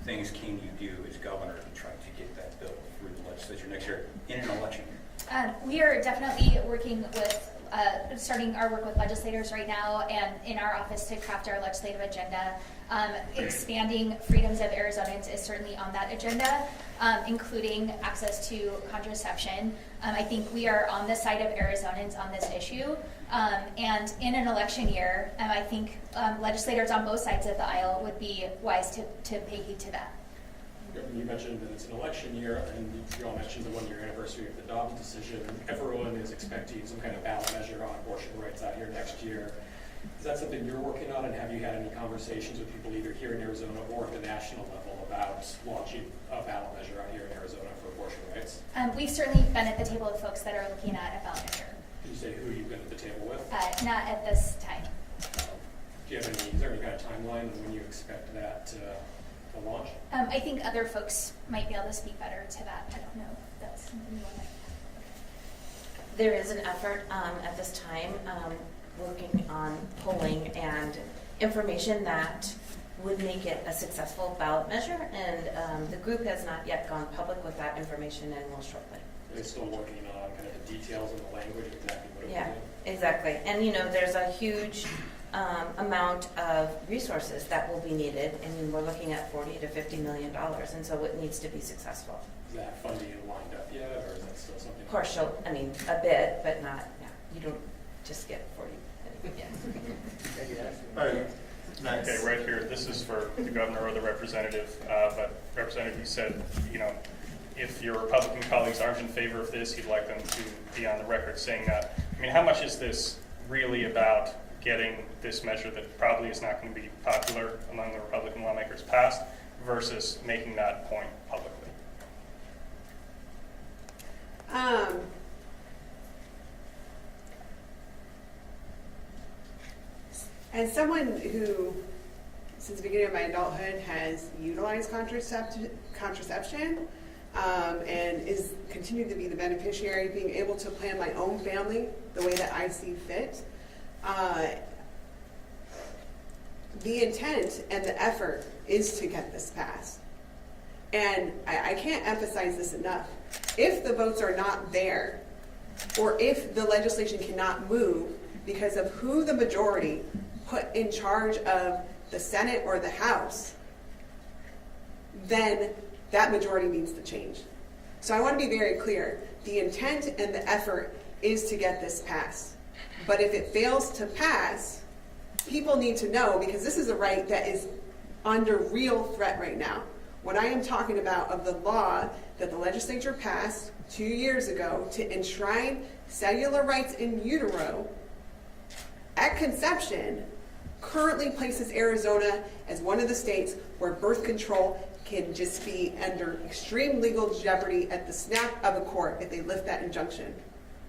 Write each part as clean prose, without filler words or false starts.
things can you do as governor to try to get that bill through the legislature next year in an election year? We are definitely working with, starting our work with legislators right now and in our office to craft our legislative agenda. Expanding freedoms of Arizonans is certainly on that agenda, including access to contraception. I think we are on the side of Arizonans on this issue. And in an election year, I think legislators on both sides of the aisle would be wise to pay heed to that. You mentioned that it's an election year, and you all mentioned the one-year anniversary of the Dobbs decision. Everyone is expecting some kind of ballot measure on abortion rights out here next year. Is that something you're working on, and have you had any conversations with people either here in Arizona or at the national level about launching a ballot measure out here in Arizona for abortion rights? We've certainly been at the table with folks that are looking at a ballot measure. Can you say who you've been at the table with? Not at this time. Do you have any, is there any kind of timeline on when you expect that to launch? I think other folks might be able to speak better to that. I don't know if that's something you want to. There is an effort at this time working on polling and information that would make it a successful ballot measure, and the group has not yet gone public with that information and will shortly. Are they still working on kind of the details and the language, exactly what it Yeah, would be? exactly. And you know, there's a huge amount of resources that will be needed, and we're looking at $40 to $50 million, and so it needs to be successful. Is that funding lined up yet, or is that still something? Of course, I mean, a bit, but not, yeah, you don't just get 40. Yeah. Okay, right here, this is for the governor or the representative, but Representative, you said, you know, if your Republican colleagues aren't in favor of this, you'd like them to be on the record saying that. I mean, how much is this really about getting this measure that probably is not going to be popular among the Republican lawmakers passed versus making that point publicly? As someone who, since the beginning of my adulthood, has utilized contraception and is continuing to be the beneficiary, being able to plan my own family the way that I see fit, the intent and the effort is to get this passed. And I can't emphasize this enough. If the votes are not there, or if the legislation cannot move because of who the majority put in charge of the Senate or the House, then that majority needs to change. So I want to be very clear. The intent and the effort is to get this passed. But if it fails to pass, people need to know, because this is a right that is under real threat right now. What I am talking about of the law that the legislature passed 2 years ago to enshrine cellular rights in utero at conception currently places Arizona as one of the states where birth control can just be under extreme legal jeopardy at the snap of a court if they lift that injunction.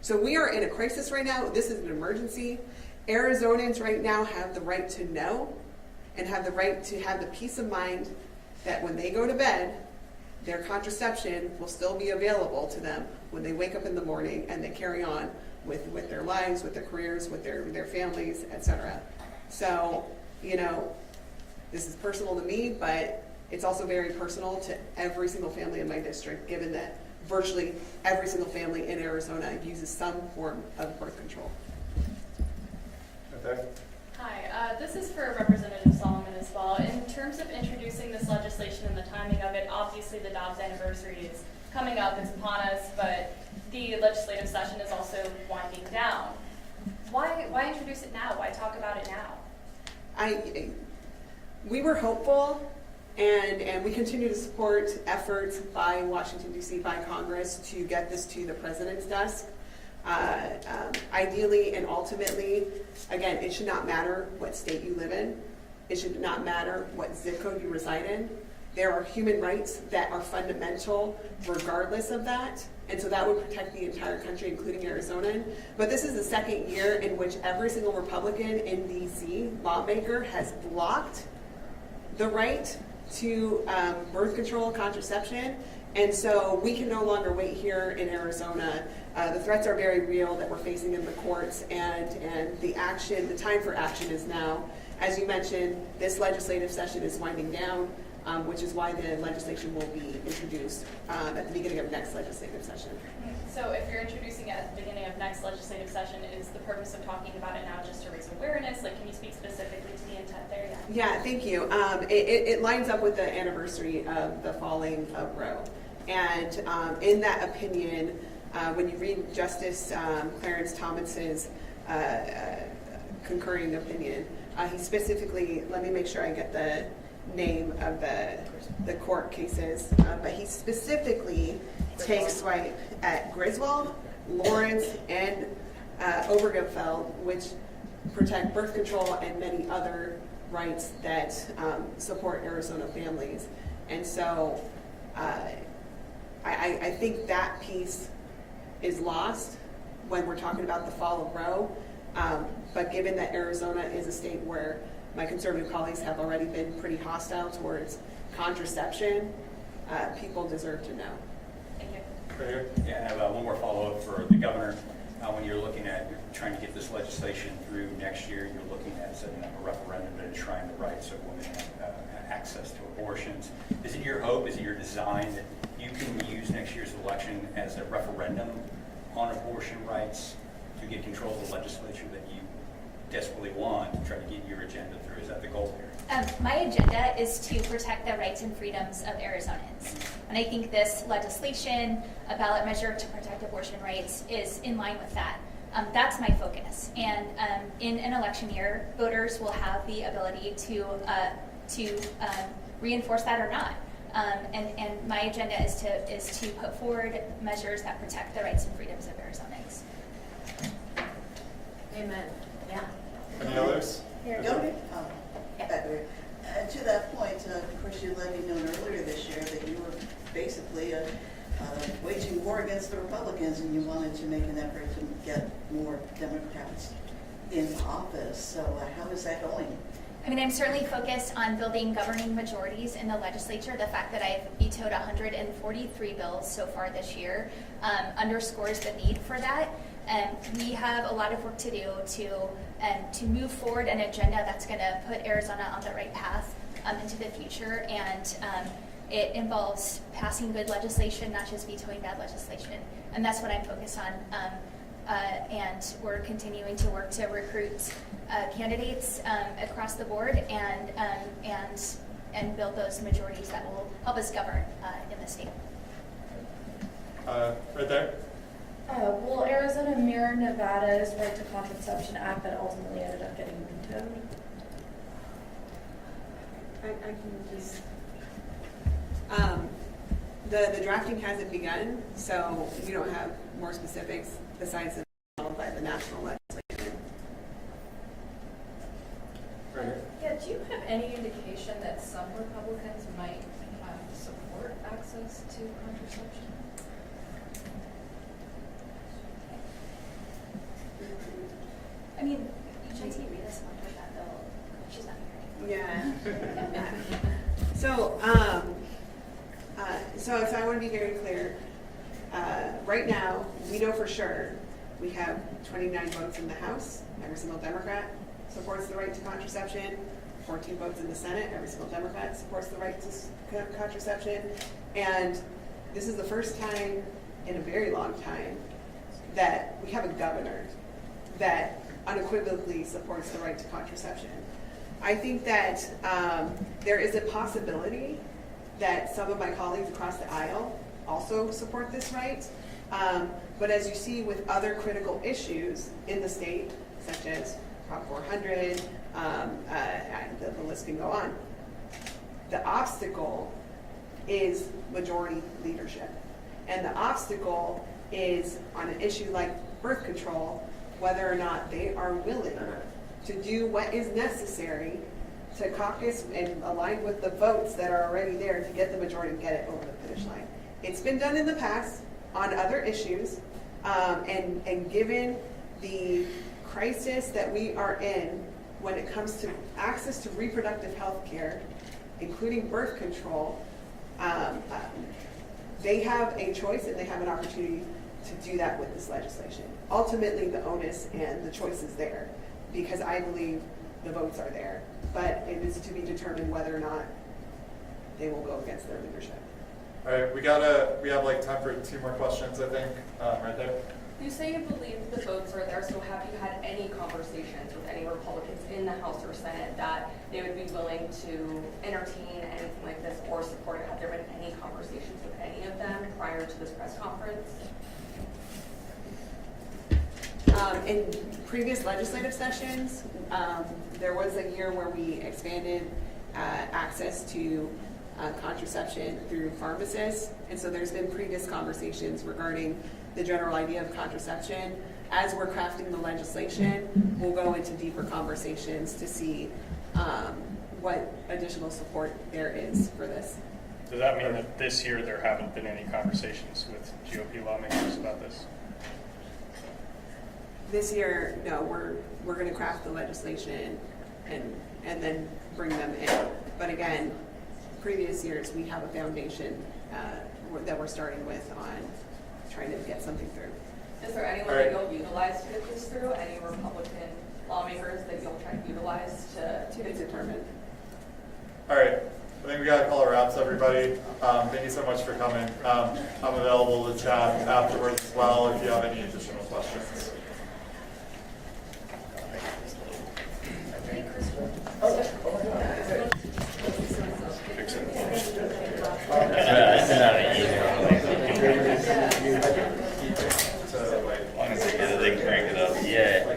So we are in a crisis right now. This is an emergency. Arizonans right now have the right to know and have the right to have the peace of mind that when they go to bed, their contraception will still be available to them when they wake up in the morning and they carry on with their lives, with their careers, with their families, etc. So, you know, this is personal to me, but it's also very personal to every single family in my district, given that virtually every single family in Arizona uses some form of birth control. Okay. Hi, this is for Representative Salman as well. In terms of introducing this legislation and the timing of it, obviously the Dobbs anniversary is coming up, it's upon us, but the legislative session is also winding down. Why introduce it now? Why talk about it now? We were hopeful, and we continue to support efforts by Washington, D.C., by Congress to get this to the president's desk. Ideally and ultimately, again, it should not matter what state you live in. It should not matter what zip code you reside in. There are human rights that are fundamental regardless of that. And so that would protect the entire country, including Arizona. But this is the second year in which every single Republican in D.C. lawmaker has blocked the right to birth control, contraception. And so we can no longer wait here in Arizona. The threats are very real that we're facing in the courts, and the action, the time for action is now. As you mentioned, this legislative session is winding down. which is why the legislation will be introduced at the beginning of next legislative session. So if you're introducing it at the beginning of next legislative session, is the purpose of talking about it now just to raise awareness? Like, can you speak specifically to the intent there? Yeah, thank you. It lines up with the anniversary of the falling of Roe. And in that opinion, when you read Justice Clarence Thomas's concurring opinion, he specifically, let me make sure I get the name of the court cases, but he specifically takes swipe at Griswold, Lawrence, and Obergefell, which protect birth control and many other rights that support Arizona families. And so I think that piece is lost when we're talking about the fall of Roe. But given that Arizona is a state where my conservative colleagues have already been pretty hostile towards contraception, people deserve to know. Thank you. Right here. Yeah, I have one more follow-up for the governor. When you're looking at, you're trying to get this legislation through next year, you're looking at setting up a referendum to enshrine the rights of women have access to abortions. Is it your hope, is it your design that you can use next year's election as a referendum on abortion rights to get control of the legislature that you desperately want to try to get your agenda through? Is that the goal here? My agenda is to protect the rights and freedoms of Arizonans. And I think this legislation, a ballot measure to protect abortion rights, is in line with that. That's my focus. And in an election year, voters will have the ability to reinforce that or not. And my agenda is to put forward measures that protect the rights and freedoms of Arizonans. Amen. Yeah. Any others? To that point, of course, you let me know earlier this year that you were basically waging war against the Republicans, and you wanted to make an effort to get more Democrats in office. So how is that going? I mean, I'm certainly focused on building governing majorities in the legislature. The fact that I've vetoed 143 bills so far this year underscores the need for that. We have a lot of work to do to move forward an agenda that's going to put Arizona on the right path into the future. And it involves passing good legislation, not just vetoing bad legislation. And that's what I'm focused on. And we're continuing to work to recruit candidates across the board and build those majorities that will help us govern in the state. Right there. Will Arizona mirror Nevada's right to Contraception Act that ultimately ended up getting vetoed? I can just. The drafting hasn't begun, so we don't have more specifics besides the by the national legislation. Right here. Yeah, do you have any indication that some Republicans might support access to contraception? I mean, JT Rita sponsored that bill. She's not here anymore. Yeah. So I want to be very clear. Right now, we know for sure we have 29 votes in the House. Every single Democrat supports the right to contraception. 14 votes in the Senate. Every single Democrat supports the right to contraception. And this is the first time in a very long time that we have a governor that unequivocally supports the right to contraception. I think that there is a possibility that some of my colleagues across the aisle also support this right. But as you see with other critical issues in the state, such as Prop 400, the list can go on, the obstacle is majority leadership. And the obstacle is on an issue like birth control, whether or not they are willing to do what is necessary to caucus and align with the votes that are already there to get the majority and get it over the finish line. It's been done in the past on other issues, and given the crisis that we are in when it comes to access to reproductive health care, including birth control, they have a choice and they have an opportunity to do that with this legislation. Ultimately, the onus and the choice is there because I believe the votes are there, but it is to be determined whether or not they will go against their leadership. All right, we have like time for 2 more questions, I think, right there. You say you believe the votes are there, so have you had any conversations with any Republicans in the House or Senate that they would be willing to entertain anything like this or support it? Have there been any conversations with any of them prior to this press conference? In previous legislative sessions, there was a year where we expanded access to contraception through pharmacists, and so there's been previous conversations regarding the general idea of contraception. As we're crafting the legislation, we'll go into deeper conversations to see what additional support there is for this. Does that mean that this year there haven't been any conversations with GOP lawmakers about this? This year, no, we're going to craft the legislation and then bring them in. But again, previous years, we have a foundation that we're starting with on trying to get something through. Is there anyone that you'll utilize to get this through? Any Republican lawmakers that you'll try to utilize To be determined. All right, I think we got to call it wraps, everybody. Thank you so much for coming. I'm available to chat afterwards as well if you have any additional questions.